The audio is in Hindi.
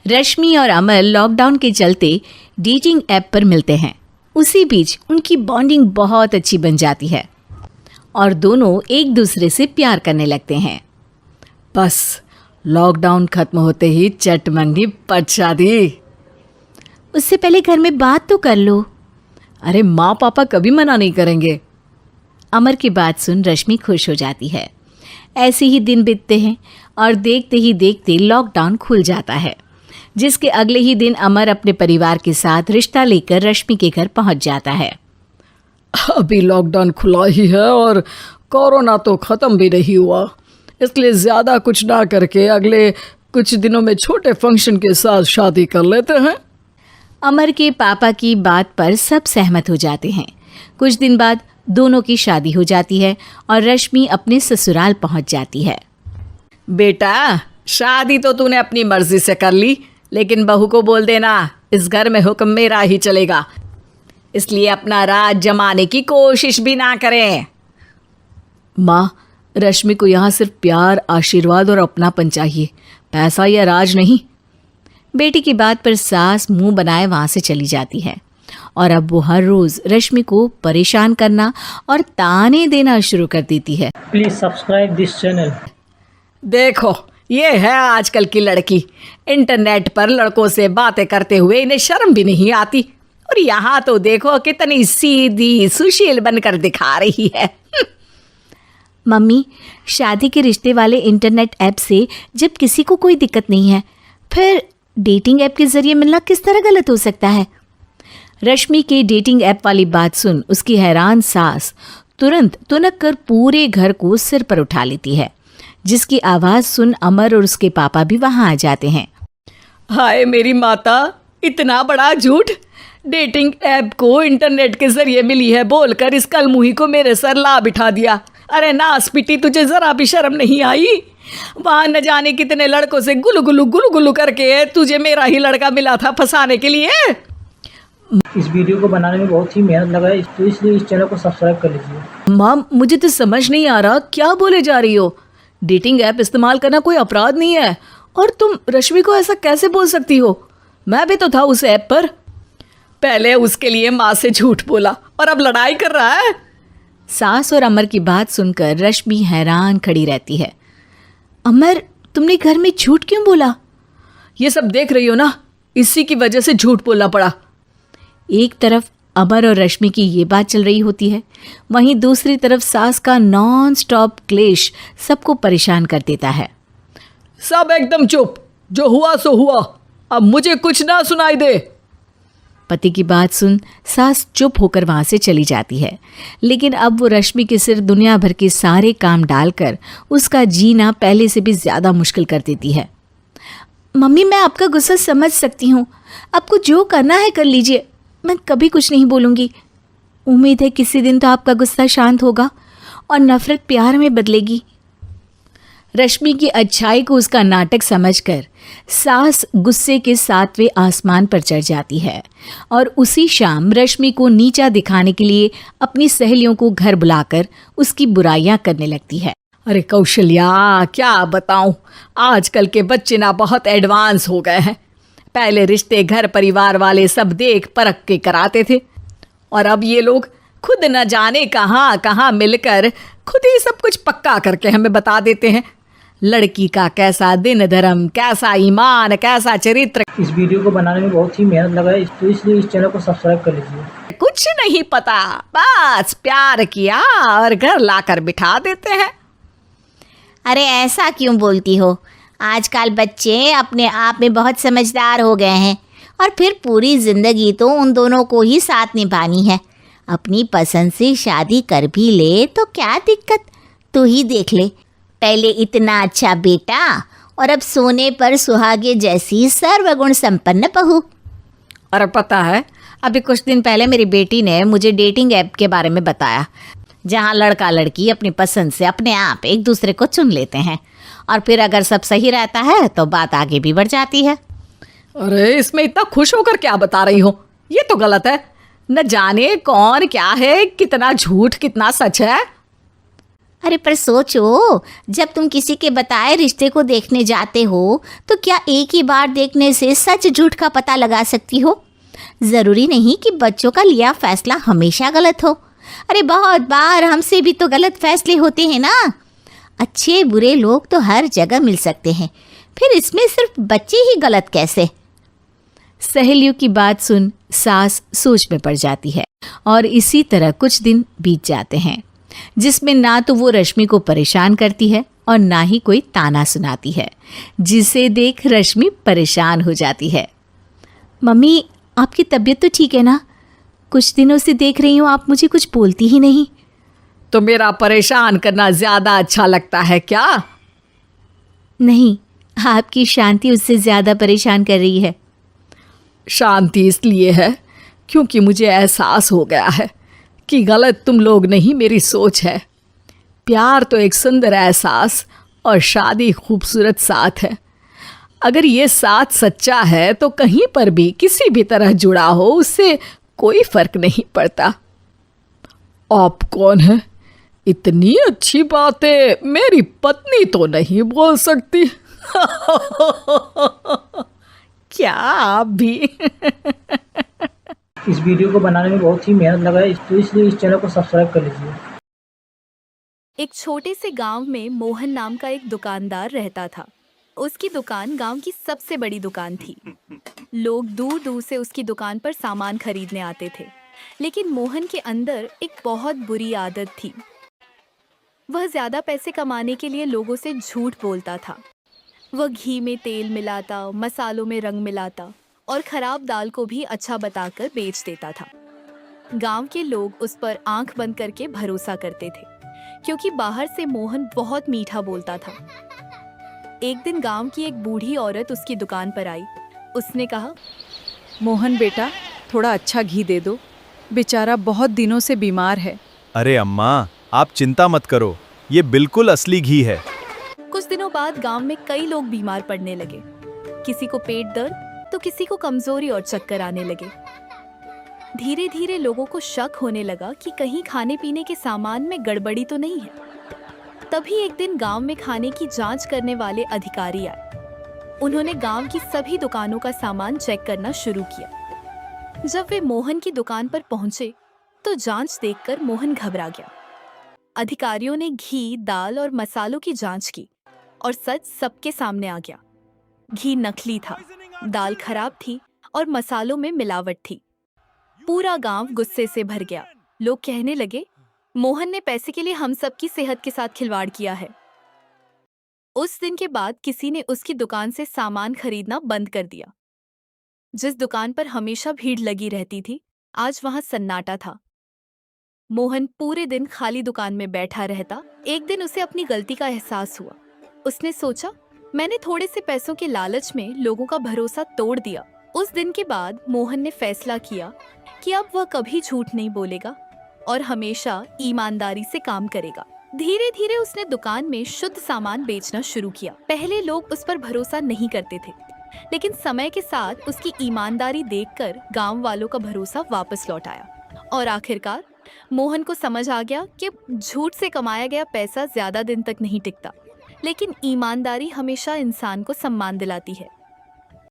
रश्मि और अमर लॉकडाउन के चलते डेटिंग ऐप पर मिलते हैं। उसी बीच उनकी बॉन्डिंग बहुत अच्छी बन जाती है और दोनों एक दूसरे से प्यार करने लगते हैं। बस लॉकडाउन खत्म होते ही चट मंडी पट शादी। उससे पहले घर में बात तो कर लो। अरे माँ पापा कभी मना नहीं करेंगे। अमर की बात सुन रश्मि खुश हो जाती है। ऐसे ही दिन बीतते हैं और देखते ही देखते लॉकडाउन खुल जाता है, जिसके अगले ही दिन अमर अपने परिवार के साथ रिश्ता लेकर रश्मि के घर पहुंच जाता है। अभी लॉकडाउन खुला ही है और कोरोना तो ख़त्म भी नहीं हुआ, इसलिए ज़्यादा कुछ ना करके अगले कुछ दिनों में छोटे फंक्शन के साथ शादी कर लेते हैं। अमर के पापा की बात पर सब सहमत हो जाते हैं। कुछ दिन बाद दोनों की शादी हो जाती है और रश्मि अपने ससुराल पहुंच जाती है। बेटा, शादी तो तूने अपनी मर्जी से कर ली, लेकिन बहू को बोल देना इस घर में हुक्म मेरा ही चलेगा, इसलिए अपना राज जमाने की कोशिश भी ना करें। माँ, रश्मि को यहाँ सिर्फ प्यार, आशीर्वाद और अपनापन चाहिए, पैसा या राज नहीं। बेटी की बात पर सास मुंह बनाए वहाँ से चली जाती है और अब वो हर रोज रश्मि को परेशान करना और ताने देना शुरू कर देती है। Please subscribe this channel. देखो, ये है आजकल की लड़की, इंटरनेट पर लड़कों से बातें करते हुए इन्हें शर्म भी नहीं आती, और यहाँ तो देखो कितनी सीधी सुशील बनकर दिखा रही है। मम्मी, शादी के रिश्ते वाले इंटरनेट ऐप से जब किसी को कोई दिक्कत नहीं है, फिर डेटिंग ऐप के जरिए मिलना किस तरह गलत हो सकता है? रश्मि के डेटिंग ऐप वाली बात सुन उसकी हैरान सास तुरंत तुनक कर पूरे घर को सिर पर उठा लेती है, जिसकी आवाज़ सुन अमर और उसके पापा भी वहाँ आ जाते हैं। हाय मेरी माता, इतना बड़ा झूठ! डेटिंग ऐप को इंटरनेट के जरिए मिली है बोलकर इस कलमुही को मेरे सर ला बिठा दिया। अरे नास पिटी, तुझे जरा भी शर्म नहीं आई? वहाँ न जाने कितने लड़कों से गुलु गुलु करके तुझे मेरा ही लड़का मिला था फंसाने के लिए। इस वीडियो को बनाने में बहुत ही मेहनत लगा है, तो इसलिए इस चैनल को सब्सक्राइब कर लीजिए। माँ, मुझे तो समझ नहीं आ रहा क्या बोले जा रही हो। डेटिंग ऐप इस्तेमाल करना कोई अपराध नहीं है, और तुम रश्मि को ऐसा कैसे बोल सकती हो? मैं भी तो था उस ऐप पर। पहले उसके लिए माँ से झूठ बोला और अब लड़ाई कर रहा है। सास और अमर की बात सुनकर रश्मि हैरान खड़ी रहती है। अमर, तुमने घर में झूठ क्यों बोला? ये सब देख रही हो ना, इसी की वजह से झूठ बोलना पड़ा। एक तरफ अमर और रश्मि की ये बात चल रही होती है, वहीं दूसरी तरफ सास का नॉन स्टॉप क्लेश सबको परेशान कर देता है। सब एकदम चुप, जो हुआ सो हुआ, अब मुझे कुछ ना सुनाई दे। पति की बात सुन सास चुप होकर वहाँ से चली जाती है, लेकिन अब वो रश्मि के सिर दुनिया भर के सारे काम डालकर उसका जीना पहले से भी ज़्यादा मुश्किल कर देती है। मम्मी, मैं आपका गुस्सा समझ सकती हूँ, आपको जो करना है कर लीजिए, मैं कभी कुछ नहीं बोलूँगी। उम्मीद है किसी दिन तो आपका गुस्सा शांत होगा और नफरत प्यार में बदलेगी। रश्मि की अच्छाई को उसका नाटक समझकर सास गुस्से के 7वें आसमान पर चढ़ जाती है और उसी शाम रश्मि को नीचा दिखाने के लिए अपनी सहेलियों को घर बुलाकर उसकी बुराइयां करने लगती है। अरे कौशल्या, क्या बताऊं, आजकल के बच्चे ना बहुत एडवांस हो गए हैं। पहले रिश्ते घर परिवार वाले सब देख परख के कराते थे, और अब ये लोग खुद न जाने कहाँ कहाँ मिलकर खुद ही सब कुछ पक्का करके हमें बता देते हैं। लड़की का कैसा दिन धर्म, कैसा ईमान, कैसा चरित्र। इस वीडियो को बनाने में बहुत ही मेहनत लगा है, तो इसलिए इस चैनल को सब्सक्राइब कर लीजिए। कुछ नहीं पता, बस प्यार किया और घर लाकर बिठा देते हैं। अरे ऐसा क्यों बोलती हो? आजकल बच्चे अपने आप में बहुत समझदार हो गए हैं, और फिर पूरी ज़िंदगी तो उन दोनों को ही साथ निभानी है। अपनी पसंद से शादी कर भी ले तो क्या दिक्कत? तू ही देख ले, पहले इतना अच्छा बेटा और अब सोने पर सुहागे जैसी सर्वगुण संपन्न बहू। और पता है, अभी कुछ दिन पहले मेरी बेटी ने मुझे डेटिंग ऐप के बारे में बताया, जहाँ लड़का लड़की अपनी पसंद से अपने आप एक दूसरे को चुन लेते हैं, और फिर अगर सब सही रहता है तो बात आगे भी बढ़ जाती है। अरे इसमें इतना खुश होकर क्या बता रही हो? ये तो गलत है। न जाने कौन क्या है, कितना झूठ कितना सच है। अरे पर सोचो, जब तुम किसी के बताए रिश्ते को देखने जाते हो तो क्या एक ही बार देखने से सच झूठ का पता लगा सकती हो? ज़रूरी नहीं कि बच्चों का लिया फैसला हमेशा गलत हो। अरे बहुत बार हमसे भी तो गलत फैसले होते हैं ना। अच्छे बुरे लोग तो हर जगह मिल सकते हैं, फिर इसमें सिर्फ बच्चे ही गलत कैसे? सहेलियों की बात सुन सास सोच में पड़ जाती है और इसी तरह कुछ दिन बीत जाते हैं जिसमें ना तो वो रश्मि को परेशान करती है और ना ही कोई ताना सुनाती है, जिसे देख रश्मि परेशान हो जाती है। मम्मी, आपकी तबीयत तो ठीक है ना? कुछ दिनों से देख रही हूँ आप मुझे कुछ बोलती ही नहीं। तो मेरा परेशान करना ज्यादा अच्छा लगता है क्या? नहीं, आपकी शांति उससे ज़्यादा परेशान कर रही है। शांति इसलिए है क्योंकि मुझे एहसास हो गया है कि गलत तुम लोग नहीं, मेरी सोच है। प्यार तो एक सुंदर एहसास और शादी खूबसूरत साथ है। अगर ये साथ सच्चा है तो कहीं पर भी किसी भी तरह जुड़ा हो उससे कोई फर्क नहीं पड़ता। आप कौन है? इतनी अच्छी बातें मेरी पत्नी तो नहीं बोल सकती। क्या आप भी? इस वीडियो को बनाने में बहुत ही मेहनत लगा है, तो इसलिए इस चैनल को सब्सक्राइब कर लीजिए। एक छोटे से गांव में मोहन नाम का एक दुकानदार रहता था। उसकी दुकान गांव की सबसे बड़ी दुकान थी। लोग दूर दूर से उसकी दुकान पर सामान खरीदने आते थे, लेकिन मोहन के अंदर एक बहुत बुरी आदत थी। वह ज्यादा पैसे कमाने के लिए लोगों से झूठ बोलता था। वह घी में तेल मिलाता, मसालों में रंग मिलाता और खराब दाल को भी अच्छा बताकर बेच देता था। गांव के लोग उस पर आंख बंद करके भरोसा करते थे, क्योंकि बाहर से मोहन बहुत मीठा बोलता था। एक दिन गांव की एक बूढ़ी औरत उसकी दुकान पर आई। उसने कहा, मोहन बेटा, थोड़ा अच्छा घी दे दो, बेचारा बहुत दिनों से बीमार है। अरे अम्मा, आप चिंता मत करो, ये बिल्कुल असली घी है। कुछ दिनों बाद गांव में कई लोग बीमार पड़ने लगे। किसी को पेट दर्द तो किसी को कमजोरी और चक्कर आने लगे। धीरे धीरे लोगों को शक होने लगा कि कहीं खाने पीने के सामान में गड़बड़ी तो नहीं है। तभी एक दिन गांव में खाने की जांच करने वाले अधिकारी आए। उन्होंने गांव की सभी दुकानों का सामान चेक करना शुरू किया। जब वे मोहन की दुकान पर पहुंचे तो जांच देखकर मोहन घबरा गया। अधिकारियों ने घी, दाल और मसालों की जांच की और सच सबके सामने आ गया। घी नकली था, दाल खराब थी और मसालों में मिलावट थी। पूरा गांव गुस्से से भर गया। लोग कहने लगे, मोहन ने पैसे के लिए हम सबकी सेहत के साथ खिलवाड़ किया है। उस दिन के बाद किसी ने उसकी दुकान से सामान खरीदना बंद कर दिया। जिस दुकान पर हमेशा भीड़ लगी रहती थी, आज वहां सन्नाटा था। मोहन पूरे दिन खाली दुकान में बैठा रहता। एक दिन उसे अपनी गलती का एहसास हुआ। उसने सोचा, मैंने थोड़े से पैसों के लालच में लोगों का भरोसा तोड़ दिया। उस दिन के बाद मोहन ने फैसला किया कि अब वह कभी झूठ नहीं बोलेगा और हमेशा ईमानदारी से काम करेगा। धीरे धीरे उसने दुकान में शुद्ध सामान बेचना शुरू किया। पहले लोग उस पर भरोसा नहीं करते थे, लेकिन समय के साथ उसकी ईमानदारी देखकर गांव वालों का भरोसा वापस लौट आया। और आखिरकार मोहन को समझ आ गया कि झूठ से कमाया गया पैसा ज्यादा दिन तक नहीं टिकता, लेकिन ईमानदारी हमेशा इंसान को सम्मान दिलाती है।